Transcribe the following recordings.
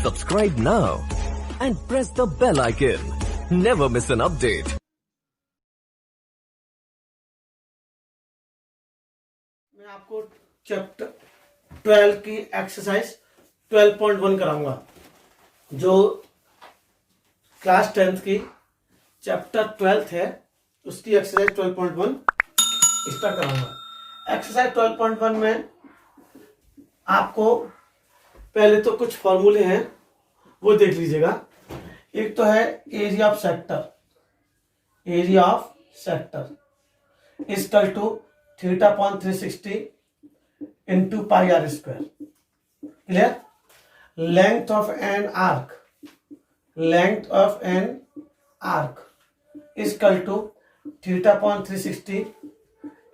Subscribe now and press the bell icon. Never miss an update. मैं आपको chapter 12 की exercise 12.1 कराऊंगा, जो क्लास 10th की चैप्टर 12 है उसकी एक्सरसाइज 12.1 स्टार्ट कराऊंगा। एक्सरसाइज 12.1 में आपको पहले तो कुछ फॉर्मूले हैं वो देख लीजिएगा। एक तो है area of sector, area of sector equal to theta upon 360 into pi are square. Clear? Length of an arc, length of an arc equal to theta upon 360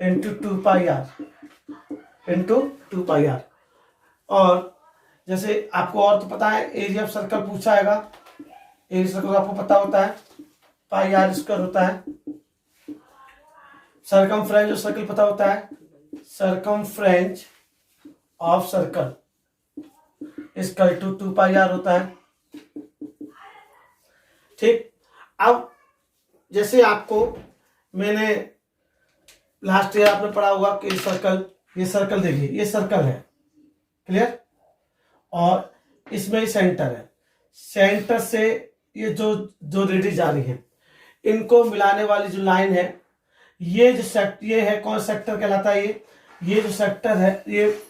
into 2 pi r into 2 pi r. और जैसे आपको और तो पता है area of circle पूछा आएगा, area circle आपको पता होता है पाई आर स्क्वायर होता है। सरकमफ्रेंस ऑफ सर्कल पता होता है, circumference of circle equal to 2 pi are होता है। ठीक, अब जैसे आपको मैंने लास्ट ईयर आपने पढ़ा होगा कि सर्कल, ये सर्कल देखिए, ये सर्कल है। क्लियर? और इसमें सेंटर है, सेंटर से ये जो रेडियस जा रही है इनको मिलाने वाली जो लाइन है, ये जो सेक्टर, ये है कौन सेक्टर कहलाता है? ये जो सेक्टर है ये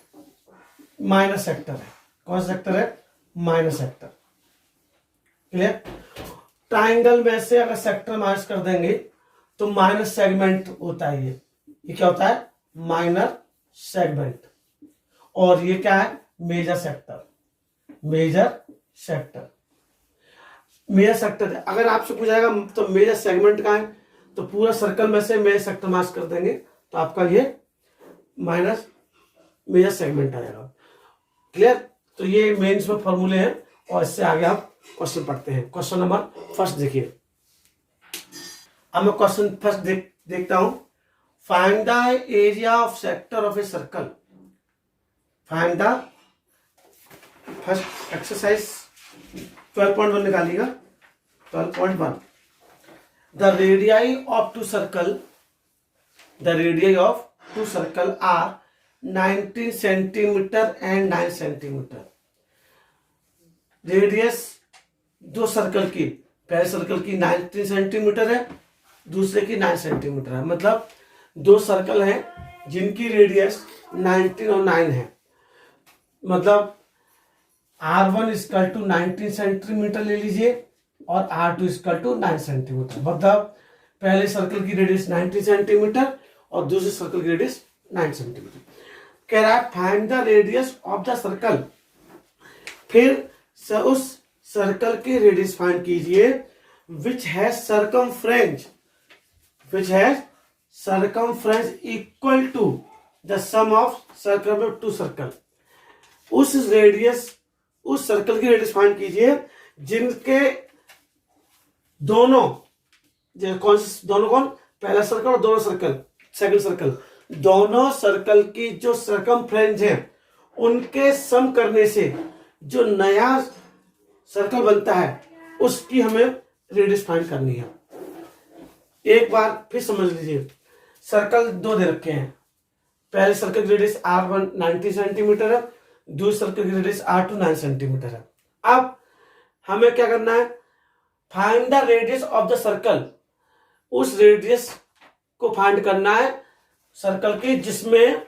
माइनस सेक्टर है। कौन सा सेक्टर है? Minus sector. क्लियर? ट्राइंगल में से अगर सेक्टर माइनस कर देंगे तो माइनस सेगमेंट होता है। ये क्या होता है? Minor segment. और ये क्या है? Major sector. Major sector, major sector. अगर आपसे पूछाएगा तो मेजर सेगमेंट का है, तो पूरा सर्कल में से मेजर सेक्टर माइनस कर देंगे तो आपका ये माइनस मेजर सेगमेंट आ जाएगा। क्लियर? तो ये मेंस में फॉर्मूले हैं और इससे आगे आप क्वेश्चन पढ़ते हैं। क्वेश्चन नंबर फर्स्ट देखिए। अब मैं क्वेश्चन फर्स्ट देखता हूं। Find the area of sector of a circle. Find the first exercise 12.1 निकालिएगा। 12.1 the radii of two circle, the radii of two circle are 19 centimetre and 9 centimetre. Radius दो circle की, पहले circle की 19 centimetre है, दूसरे की 9 सेंटीमीटर है। मतलब दो सर्कल हैं जिनकी रेडियस 19 और 9 है। मतलब R1 इक्वल टू 19 सेंटीमीटर ले लीजिए और R2 इक्वल टू 9 सेंटीमीटर। मतलब पहले सर्कल की रेडियस 19 सेंटीमीटर और दूसरे सर्कल की रेडियस 9 सेंटीमीटर। कह रहा है find the radius of the circle. फिर उस सर्कल की रेडियस फाइंड कीजिए which has circumference, which has circumference equal to the sum of circle of two circle. उस रेडियस, उस सर्कल की रेडियस फाइंड कीजिए जिनके दोनों, दोनों कौन? पहला सर्कल और दोनों सर्कल, सेकंड सर्कल, दोनों सर्कल की जो सर्कमफ्रेंस है उनके सम करने से जो नया सर्कल बनता है उसकी हमें रेडियस फाइंड करनी है। एक बार फिर समझ लीजिए, सर्कल दो दे रखे हैं। पहले सर्कल की रेडियस R1 90 सेंटीमीटर है, दूसरे सर्कल की रेडियस R2 9 सेंटीमीटर है। अब हमें क्या करना है? Find the radius of the circle. उस रेडियस को फाइंड करना है सर्कल की जिसमें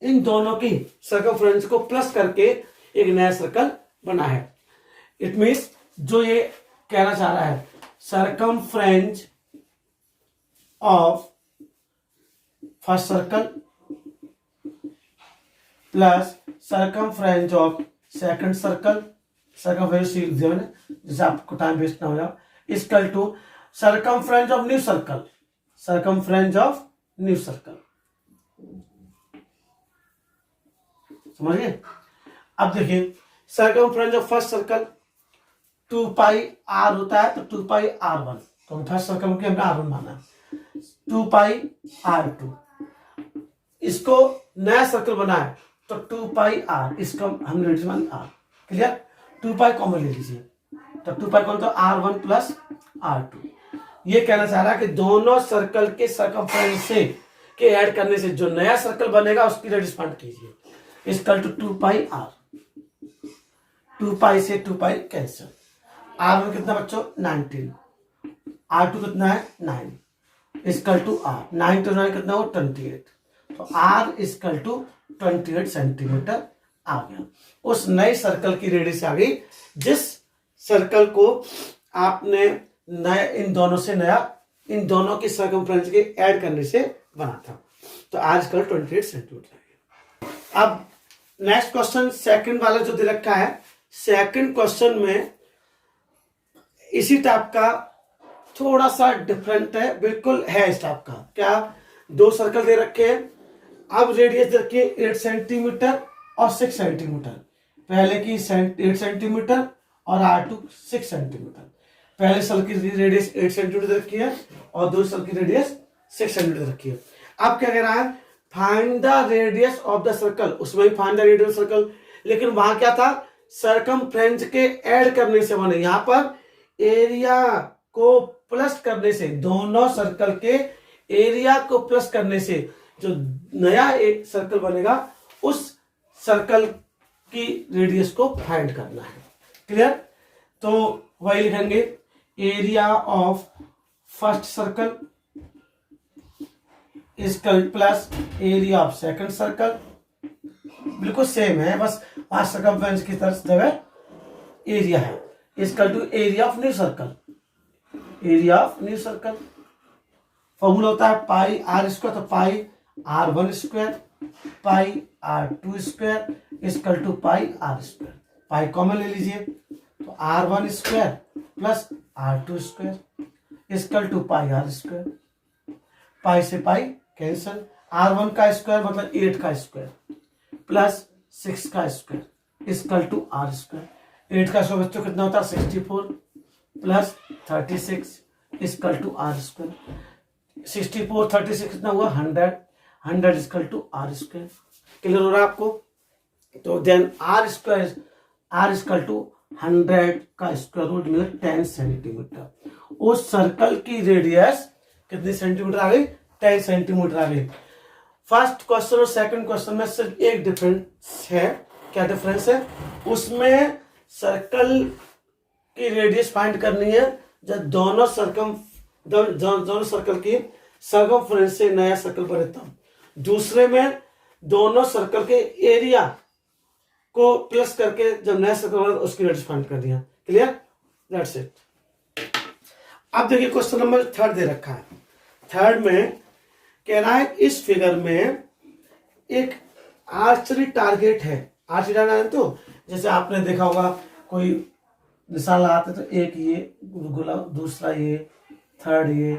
इन दोनों की सर्कमफ्रेंस को प्लस करके एक नया सर्कल बना है। इट मींस जो ये कहना चाह रहा है, circumference of first circle plus circumference of second circle, circumference लिख दिया मैंने जिससे आपको टाइम वेस्ट ना हो जाए, equal to circumference of new circle, circumference of new circle. समझिए? अब देखिए circumference of first circle 2 pi are होता है, तो 2 पाई R1, तो फर्स्ट सर्कल के हमने R1 माना, 2 पाई R2। इसको नया सर्कल बना है तो 2 पाई R, इसका हमने रेडियस मान R। क्लियर? 2 पाई कॉमन ले लीजिए, तो 2 पाई कौन, तो R1 प्लस R2। ये कहना चाह रहा है कि दोनों सर्कल के सर्कमफ्रेंस से के ऐड करने से जो नया सर्कल बनेगा उसकी रेडियस फाइंड कीजिए। इक्वल टू 2 पाई R, 2 पाई से 2 पाई कैंसिल। R1 कितना बच्चों 19, R2 कितना है 9, इक्वल टू R, 9 to 9 कितना हो 28, तो R इक्वल टू 28 सेंटीमीटर आ गया। उस नए सर्कल की रेडियस आ गई जिस सर्कल को आपने नया इन दोनों की सर्कमफ्रेंस के ऐड करने से बना था। तो R इक्वल 28 सेंटीमीटर आ गया। अब नेक्स्ट क्वेश्चन सेकंड वाला जो दे रखा है, सेकंड क्वेश्चन में इसी टाइप का थोड़ा सा डिफरेंट है, बिल्कुल है इस टाइप का। क्या, 2 सर्कल दे रखे हैं, अब रेडियस दे रखी है 8 सेंटीमीटर और 6 सेंटीमीटर। पहले की 8 सेंटीमीटर और R2 6 सेंटीमीटर। पहले सर्कल की रेडियस 8 सेंटीमीटर रखी है और दूसरे सर्कल की रेडियस 6 सेंटीमीटर रखी है। अब क्या कह रहा है, find the radius of the circle, उसमें भी फाइंड द रेडियस सर्कल, लेकिन वहां क्या था, सर्कमफ्रेंस के ऐड करने से बने। यहां पर एरिया को प्लस करने से, दोनों सर्कल के एरिया को प्लस करने से जो नया एक सर्कल बनेगा उस सर्कल की रेडियस को फाइंड करना है। क्लियर? तो वही लिखेंगे, area of first circle equal plus area of second circle. बिल्कुल सेम है, बस वहां सर्कमफ्रेंस की तरफ जगह एरिया है, equal to area of new circle. Area of new circle formula होता है पाई R स्क्वायर, तो pi R1 square pi R2 square equal to pi R square. Pi common ले लीजिए, तो R1 square plus R2 square equal to pi R square. Pi से pi cancel, R1 का square मतलब 8 का square plus 6 का square equal to R square. 8 का square बच्चों कितना होता है 64 plus 36 equal to R square. 64 36 कितना हुआ 100, 100 equal to R square. Clear हो रहा है आपको? तो then R square, R equal to 100 का स्क्वायर रूट में 10 सेंटीमीटर। उस सर्कल की रेडियस कितनी सेंटीमीटर आ गई, 10 सेंटीमीटर आ गई। फर्स्ट क्वेश्चन और सेकंड क्वेश्चन में सिर्फ एक डिफरेंस है। क्या डिफरेंस है? उसमें सर्कल की रेडियस फाइंड करनी है जब दोनों सर्कल की सर्कमफ्रेंस से नया सर्कल बने तब। दूसरे में दोनों सर्कल के एरिया को प्लस करके जब नया सर्कल बना उसकी रेडियस फाइंड कर दिया। क्लियर? That's it. अब देखिए क्वेश्चन नंबर 3 दे रखा है। 3 में कह रहा है इस फिगर में एक आर्चरी टारगेट है। आर्चरी टारगेट तो जैसे आपने देखा होगा कोई निशान लगाते तो एक ये गुलाब, दूसरा ये, थर्ड ये,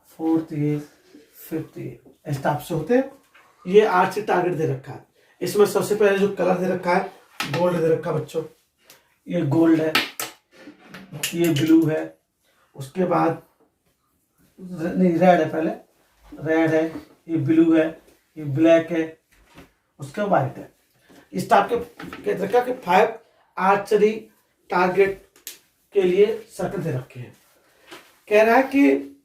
फोर्थ ये, फिफ्थ ये, इस टाइप से होते हैं। ये आर्चरी टारगेट दे रखा है। इसमें सबसे पहले जो कलर दे रखा है गोल्ड दे रखा है बच्चों। ये गोल्ड है, ये ब्लू है, उसके बाद नहीं रेड है, पहले रेड है, ये ब्लू है, ये ब्लैक है, उसके व्हाइट है। इस टाइप के रखा कि 5 आर्चरी टारगेट के लिए सर्कल दे रखे हैं। कह रहा है कि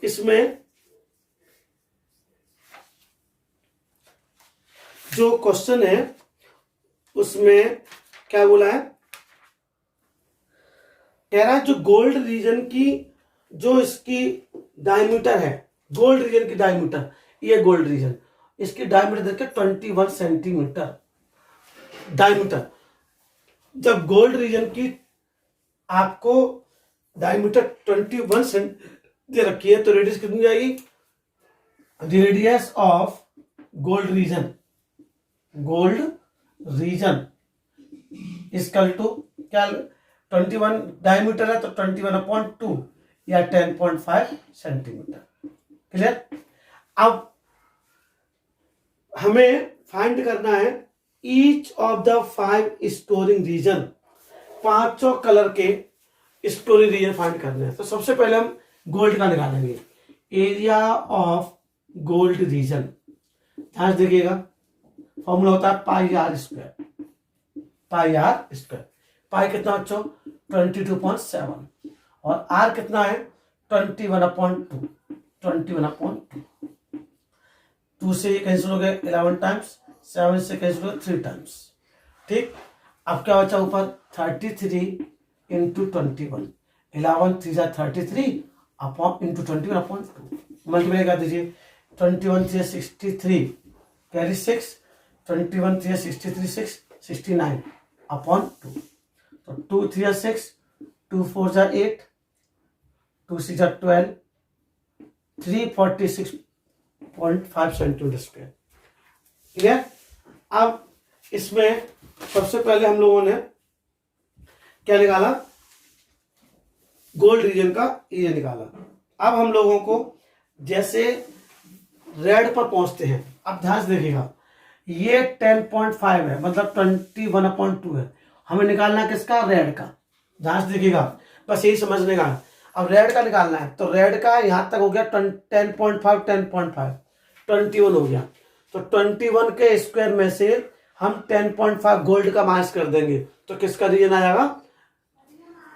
इसमें जो क्वेश्चन है उसमें क्या बोला है, कह रहा है जो गोल्ड रीजन की जो इसकी डायमीटर है, गोल्ड रीजन की डायमीटर, ये गोल्ड रीजन, इसकी डायमीटर देखिए 21 सेंटीमीटर डायमीटर। जब गोल्ड रीजन की आपको डायमीटर 21 सेंटीमीटर दे रखी है तो रेडियस कितनी जाएगी, radius of gold region, gold region equal to क्या 21 डायमीटर है तो 21/2 या 10.5 सेंटीमीटर। क्लियर? अब हमें फाइंड करना है each of the 5 storing region, 5 colour के स्टोरिंग रीजन फाइंड करने हैं। तो सबसे पहले हम गोल्ड का निकालेंगे, एरिया ऑफ गोल्ड रीजन। ध्यान देखिएगा फॉर्मूला होता है pi are square, pi are square. Pi कितना बच्चों 22.7 और आर कितना है 21/2 21/2 2 से ये कैंसिल हो गया 11 टाइम्स 7 से कैंसिल हो गया 3 टाइम्स ठीक। अब क्या बचा ऊपर 33 इंटू 21 11 3 33 अपॉन इंटू 21/2 मल्टीप्लाई कर दीजिए 21 3 63 कैरी 6 21 3 63 6 69 अपॉन 2 तो 2 3 6 2 4 8 2 6 12 346.5 सेंटीमीटर स्क्वायर क्लियर। अब इसमें सबसे पहले हम लोगों ने क्या निकाला गोल्ड रीजन का एरिया निकाला। अब हम लोगों को जैसे रेड पर पहुंचते हैं, अब ध्यान से देखिएगा ये 10.5 है मतलब 21/2 है, हमें निकालना है किसका रेड का। ध्यान से देखिएगा बस यही समझने का। अब रेड का निकालना है तो रेड का यहां तक हो गया 10.5 10.5 21 हो गया तो 21 के स्क्वायर में से हम 10.5 गोल्ड का माइनस कर देंगे तो किसका रीजन आ जाएगा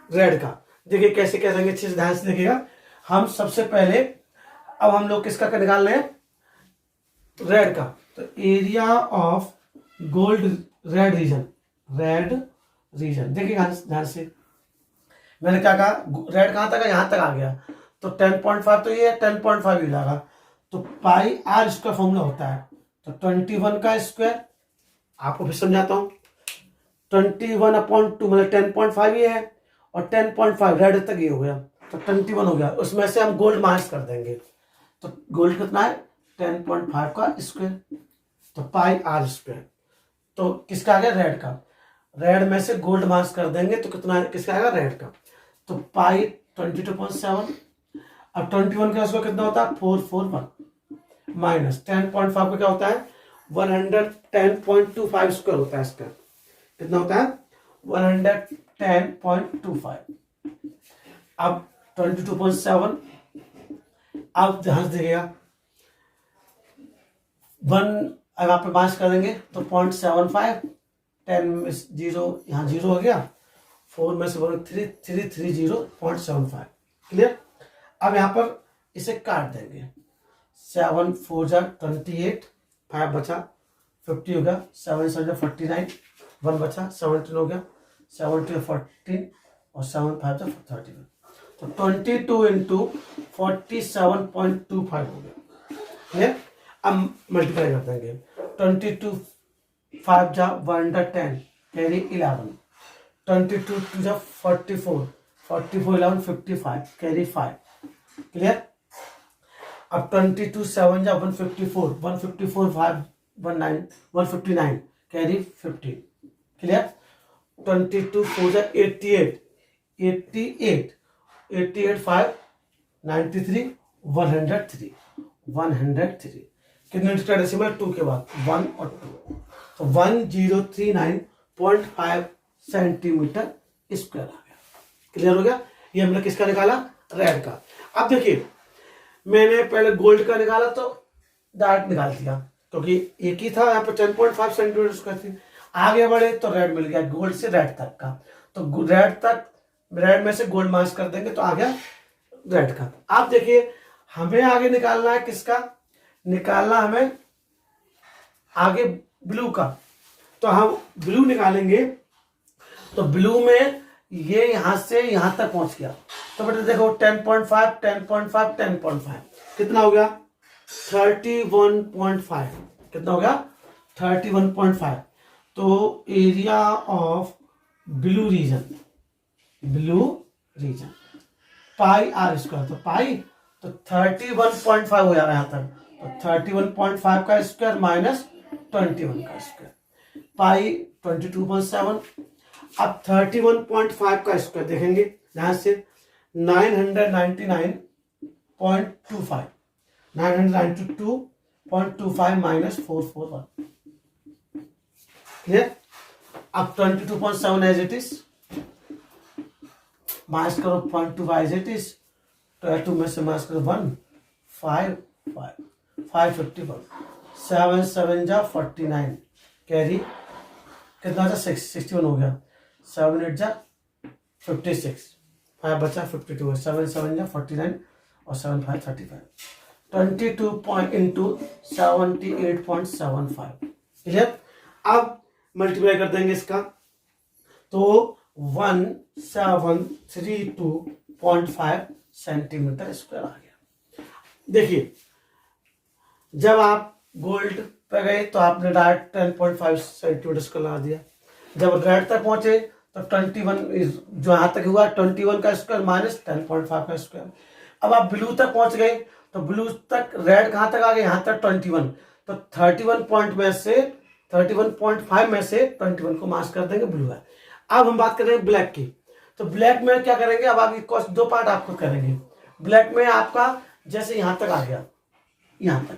रेड का। देखिए कैसे कह देंगे अच्छे से ध्यान से देखिएगा। हम सबसे पहले अब हम लोग किसका निकाल रहे हैं रेड का तो area of gold red region देखिए ध्यान से मैंने क्या कहा रेड कहां तक है यहां तक आ गया तो 10.5 तो ये 10.5 ही लगा तो पाई आर स्क्वायर फॉर्मूला होता है तो 21 का स्क्वायर आपको फिर समझाता हूं 21/2 मतलब 10.5 ये है और 10.5 रेड तक ये हो गया तो 21 हो गया उसमें से हम गोल्ड माइनस कर देंगे तो गोल्ड कितना है 10.5 का स्क्वायर तो पाई आर स्क्वायर तो किसका आ गया रेड का। रेड में से गोल्ड माइनस कर देंगे तो कितना किसका आएगा रेड का तो पाई 22.7 अब 21 का उसका कितना होता है 441 माइनस 10.5 का क्या होता है 110.25 स्क्वायर होता है इसका कितना होता है 110.25 अब 22.7 अब ध्यान से देखिएगा 1 अब आप माइनस कर देंगे तो 0.75 10 में 0 यहाँ 0 हो गया 4 में से 330.75 क्लियर। अब यहाँ पर इसे काट देंगे 7 4 28 5 बचा 50 हो गया 7 7 49 1 बचा 17 हो गया 17 14 और 7 5 31 तो 22 इंटू 47.25 हो गया क्लियर। अब मल्टीप्लाई कर देंगे 22 5 जा 110 कैरी 11 22 2 जा 44 44 11 55 कैरी 5 क्लियर। अब 22 7 जा 154 154 5 19 159 कैरी 15 क्लियर। 22 4 जा 88 88 88 5 93 103 कितने का डेसिमल 2 के बाद 1 और 2 तो 1039.5 सेंटीमीटर स्क्वायर आ गया क्लियर हो गया। ये हमने किसका निकाला रेड का। अब देखिए मैंने पहले गोल्ड का निकाला तो डायरेक्ट निकाल दिया क्योंकि एक ही था यहाँ पर 10.5 सेंटीमीटर स्क्वायर थी। आगे बढ़े तो रेड मिल गया गोल्ड से रेड तक का तो रेड में से गोल्ड माइनस कर देंगे तो आ गया रेड का। आप देखिए हमें आगे निकालना है किसका निकालना हमें आगे ब्लू का तो हम ब्लू निकालेंगे तो ब्लू में ये यहां से यहां तक पहुंच गया तो बेटा देखो 10.5 10.5 10.5 कितना हो गया 31.5 कितना हो गया 31.5 तो area of blue region pi are square तो पाई तो 31.5 हो जाएगा यहां तक तो 31.5 का स्क्वायर माइनस 21 का स्क्वायर पाई 22.7 अब 31.5 का स्क्वायर देखेंगे ध्यान से 992.25 माइनस 441 क्लियर। अब 22.7 एज इट इज माइनस करो 0.25 एज इट इज 2 में से माइनस करो 1 5 551 7 7 जा 49 कैरी कितना था 61 हो गया 7 8 जा 56, 5 बचा 52 है, 7 7 जा 49 और 7 5 35, 22 पॉइंट इंटू 78.75। क्लियर। अब मल्टीप्लाई कर देंगे इसका, तो 1732.5 सेंटीमीटर स्क्वायर आ गया। देखिए जब आप गोल्ड पे गए तो आपने डायरेक्ट 10.5 सेंटीमीटर स्क्वायर लगा दिया, जब रेड तक पहुंचे तो 21 जो यहां तक हुआ 21 का स्क्वायर माइनस 10.5 का स्क्वायर। अब आप ब्लू तक पहुंच गए तो ब्लू तक रेड कहां तक आ गए, यहां तक 21, तो 31.5 में से 21 को माइनस कर देंगे, ब्लू है। अब हम बात करेंगे ब्लैक की, तो ब्लैक में क्या करेंगे, अब आपकी दो पार्ट आपको करेंगे। ब्लैक में आपका जैसे यहां तक आ गया, यहां तक,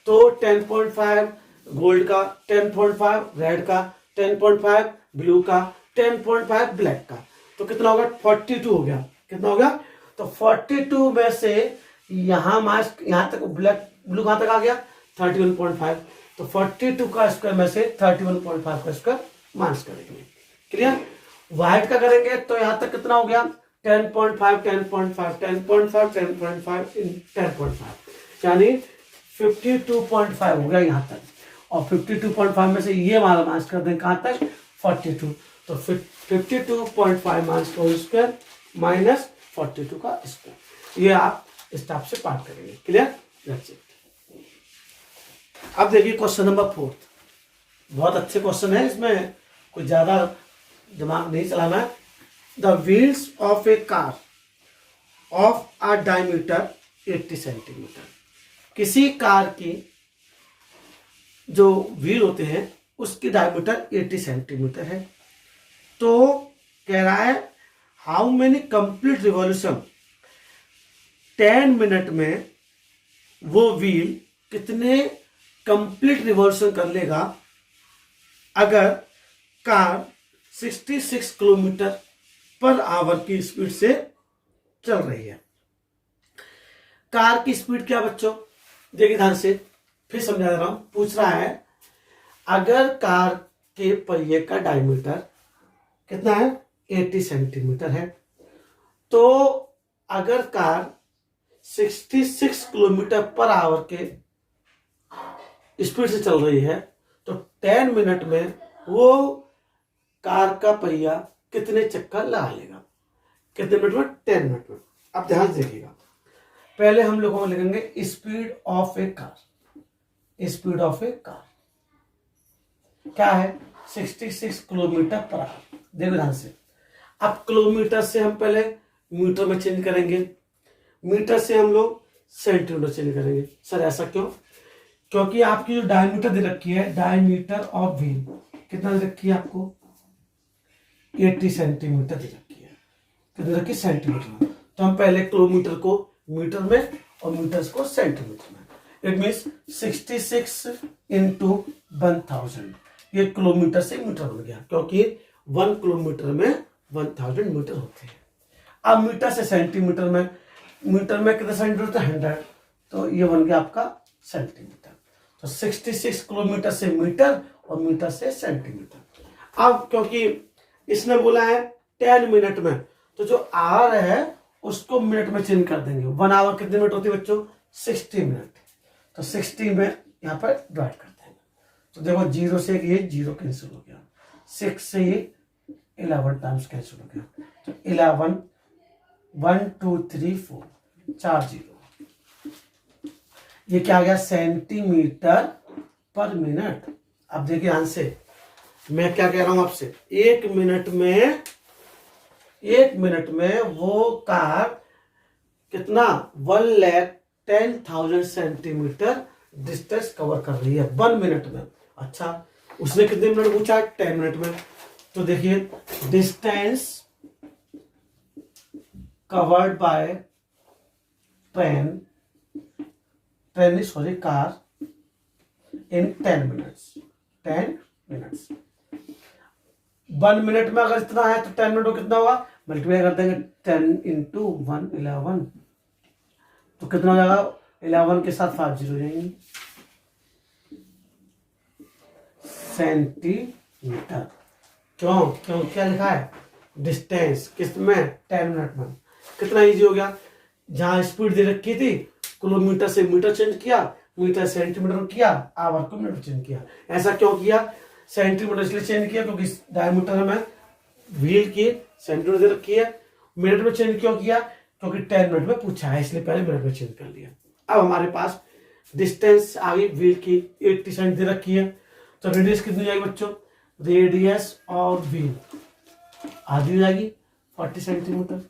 तो 10.5 गोल्ड का, 10.5 रेड का, 10.5 ब्लू का, 10.5 ब्लैक का, तो कितना होगा 42 हो गया। कितना हो गया, तो 42 में से यहां तक ब्लैक ब्लू कहां तक आ गया 31.5, तो 42 का स्क्वायर में से 31.5 का स्क्वायर माइनस करेंगे। क्लियर। व्हाइट का करेंगे तो यहां तक कितना हो गया 10.5 10.5 10.5 10.5 10.5, यानी 52.5 हो गया यहां तक, और 52.5 में से ये माइनस कर देंगे कहां तक 42, तो 52.5 माइनस का स्क्वायर माइनस 42 का स्क्वायर। ये आप इस टाइप से पार्ट करेंगे। क्लियर। That's it. अब देखिए क्वेश्चन नंबर 4, बहुत अच्छे क्वेश्चन है, इसमें कोई ज्यादा दिमाग नहीं चलाना है। The wheels of A car of a diameter 80 centimetre, किसी कार की जो व्हील होते हैं उसकी डायमीटर 80 सेंटीमीटर है, तो कह रहा है how many complete revolution, 10 minute में वो व्हील कितने कंप्लीट रिवॉल्यूशन कर लेगा अगर कार 66 किलोमीटर पर आवर की स्पीड से चल रही है। कार की स्पीड क्या बच्चों, देखिए ध्यान से, फिर समझा दे रहा हूं। पूछ रहा है अगर कार के पहिए का डायमीटर कितना है 80 सेंटीमीटर है, तो अगर कार 66 किलोमीटर पर आवर के स्पीड से चल रही है, तो 10 मिनट में वो कार का पहिया कितने चक्कर लगा लेगा, कितने मिनट में 10 मिनट में। अब ध्यान से देखिएगा, पहले हम लोगों को लिखेंगे speed of A car. Speed of A car क्या है 66 किलोमीटर पर आवर। देखो ध्यान से, अब किलोमीटर से हम पहले मीटर में चेंज करेंगे, मीटर से हम लोग सेंटीमीटर चेंज करेंगे। सर ऐसा क्यों, क्योंकि आपकी जो डायमीटर दे रखी है, डायमीटर ऑफ व्हील कितना दे रखी है आपको 80 सेंटीमीटर दे रखी है, कितनी रखी सेंटीमीटर में, तो हम पहले किलोमीटर को मीटर में और मीटर को सेंटीमीटर में। इट मीन्स 66 इंटू 1000, ये किलोमीटर से मीटर बन गया, क्योंकि 1 किलोमीटर में 1000 मीटर होते हैं। अब मीटर से सेंटीमीटर में, मीटर में कितने सेंटीमीटर 100, तो ये बन गया आपका सेंटीमीटर। तो 66 किलोमीटर से मीटर और मीटर से सेंटीमीटर। अब क्योंकि इसने बोला है 10 मिनट में, तो जो आवर है उसको मिनट में चेंज कर देंगे। 1 आवर कितने मिनट होती है बच्चों 60 मिनट, तो 60 में यहाँ पर डिवाइड कर देंगे। तो देखो 0 से ये 0 कैंसिल हो गया, 6 से ये 11 टाइम्स कैंसिल हो गया, तो 11 1 2 3 4 4 0, ये क्या आ गया सेंटीमीटर पर मिनट। अब देखिए ध्यान से, मैं क्या कह रहा हूं आपसे, 1 मिनट में वो कार कितना 1,10,000 सेंटीमीटर डिस्टेंस कवर कर रही है 1 मिनट में। अच्छा, उसने कितने मिनट पूछा 10 मिनट में, तो देखिए distance covered by car in 10 minutes. 10 minutes 1 minute में अगर इतना है तो 10 मिनट में कितना होगा, मल्टीप्लाई कर देंगे 10 इंटू 1 11, तो कितना हो जाएगा 11 के साथ 5 जीरो जाएंगे, सेंटीमीटर। क्यों क्यों क्या लिखा है, डिस्टेंस किस में, 10 मिनट में। कितना इजी हो गया, जहां स्पीड दे रखी थी किलोमीटर से मीटर चेंज किया, मीटर सेंटीमीटर किया, आवर को मिनट चेंज किया। ऐसा क्यों किया, सेंटीमीटर इसलिए चेंज किया क्योंकि डायमीटर में व्हील की सेंटीमीटर दे रखी है। मिनट में चेंज क्यों किया, क्योंकि 10 मिनट में पूछा है, इसलिए पहले मिनट में चेंज कर लिया। अब हमारे पास डिस्टेंस आ गई, व्हील की 80 सेंट दे रखी है, तो रेडियस कितनी जाएगी बच्चों, रेडियस और व्हील आधी हो जाएगी 40 सेंटीमीटर।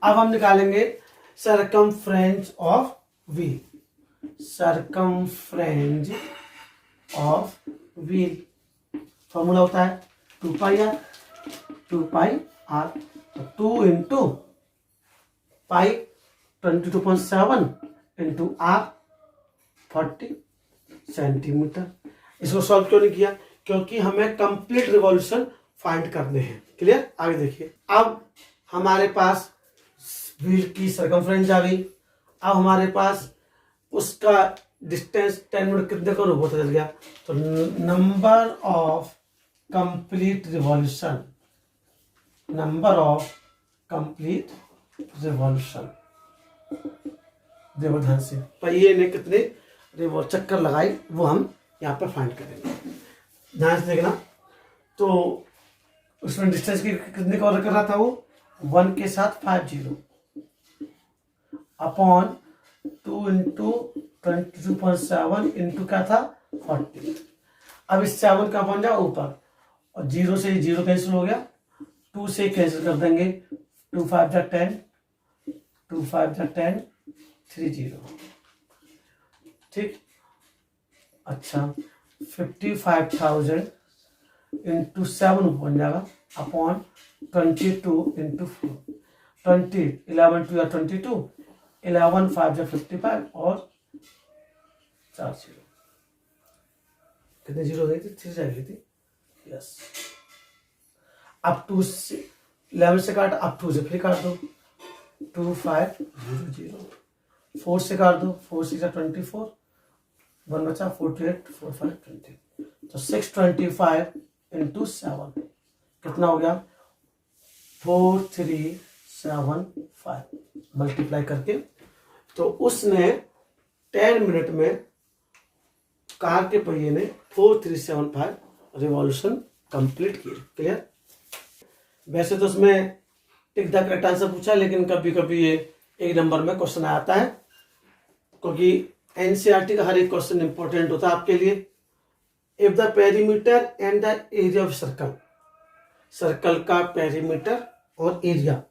अब हम निकालेंगे circumference of wheel, circumference of wheel formula होता है 2 पाई आर, 2 पाई आर, तो 2 into pi 22.7 into R 40 centimetre. इसको सॉल्व क्यों नहीं किया, क्योंकि हमें कंप्लीट रिवॉल्यूशन फाइंड करने हैं। क्लियर, आगे देखिए। अब हमारे पास व्हील की सरकमफ्रेंस आ गई, अब हमारे पास उसका डिस्टेंस 10 मिनट कितने का पता चल गया, तो number of complete revolution, number of complete revolution, देखो ध्यान से, पहिए ने कितने चक्कर लगाई वो हम यहाँ पर फाइंड करेंगे। ध्यान से देखना, तो उसमें डिस्टेंस की कितने कवर कर रहा था वो, 1 के साथ 50 अपॉन 2 इंटू 22.7 इंटू क्या था 40। अब इस 7 का बन जाओ ऊपर, और 0 से 0 कैंसिल हो गया, 2 से कैंसिल कर देंगे, 2 5 जा 10, 2 5 जा 10, 3 0, ठीक। अच्छा 55,000 इंटू 7 बन जाएगा अपॉन 22 इंटू 4, 20, 11 2 या 22, 11 5 या 55 और 4 0, कितने 0 गई थी, 3 जाएगी थी, यस। अब 2 से 11 से काट, अब 2 से फिर काट दो, 2 5 0 0, 4 से काट दो, 4 6 24, 1 बचा 48, 4 5 20, तो 625 इंटू 7 कितना हो गया 4375 मल्टीप्लाई करके। तो उसने 10 मिनट में कार के पहिए ने 4375 रिवॉल्यूशन कंप्लीट किए। क्लियर, वैसे तो उसमें टिक द करेक्ट आंसर पूछा, लेकिन कभी कभी ये 1 नंबर में क्वेश्चन आता है, क्योंकि एनसीईआरटी का हर एक क्वेश्चन इंपॉर्टेंट होता है आपके लिए। If the perimeter and the area of circle, circle का पेरीमीटर और एरिया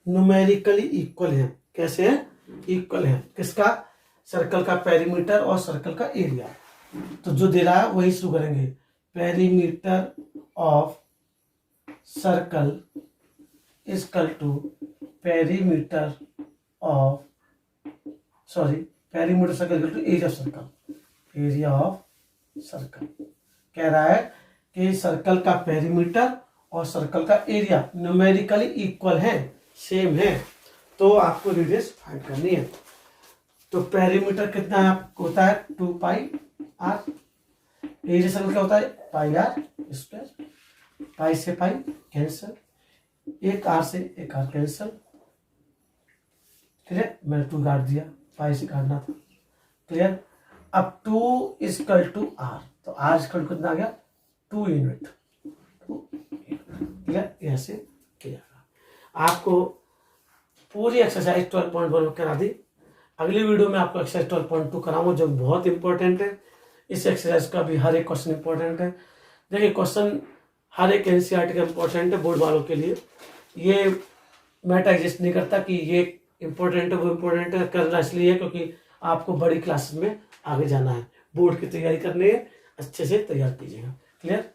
न्यूमेरिकली इक्वल है, कैसे है, इक्वल है, किसका, सर्कल का पेरीमीटर और सर्कल का एरिया। तो जो दे रहा है वही शुरू करेंगे, perimeter of circle is equal to perimeter of, sorry, perimeter circle equal to area of circle, area of circle. कह रहा है कि सर्कल का पेरीमीटर और सर्कल का एरिया न्यूमेरिकली इक्वल है, सेम है, तो आपको रेडियस फाइंड करनी है। तो पेरीमीटर कितना होता है 2 पाई आर, एरिया सर्कल क्या होता है पाई आर स्क्वायर, पाई से पाई कैंसिल, एक आर से एक आर कैंसिल। क्लियर, मैंने 2 काट दिया, पाई से काटना था। क्लियर, अब 2 इक्वल टू आर, तो आर इक्वल कितना आ गया 2 यूनिट। क्लियर, ऐसे किया। आपको पूरी एक्सरसाइज 12.1 करा दी। अगली वीडियो में आपको एक्सरसाइज 12.2 कराऊंगा, जो बहुत इंपॉर्टेंट है। इस एक्सरसाइज का भी हर एक क्वेश्चन इंपॉर्टेंट है। देखिए, क्वेश्चन हर एक एनसीईआरटी का इंपॉर्टेंट है बोर्ड वालों के लिए। ये मैटर एग्जिस्ट नहीं करता कि ये इंपॉर्टेंट है वो इंपॉर्टेंट है, करना इसलिए है क्योंकि आपको बड़ी क्लासेस में आगे जाना है, बोर्ड की तैयारी करनी है, अच्छे से तैयार कीजिएगा। क्लियर।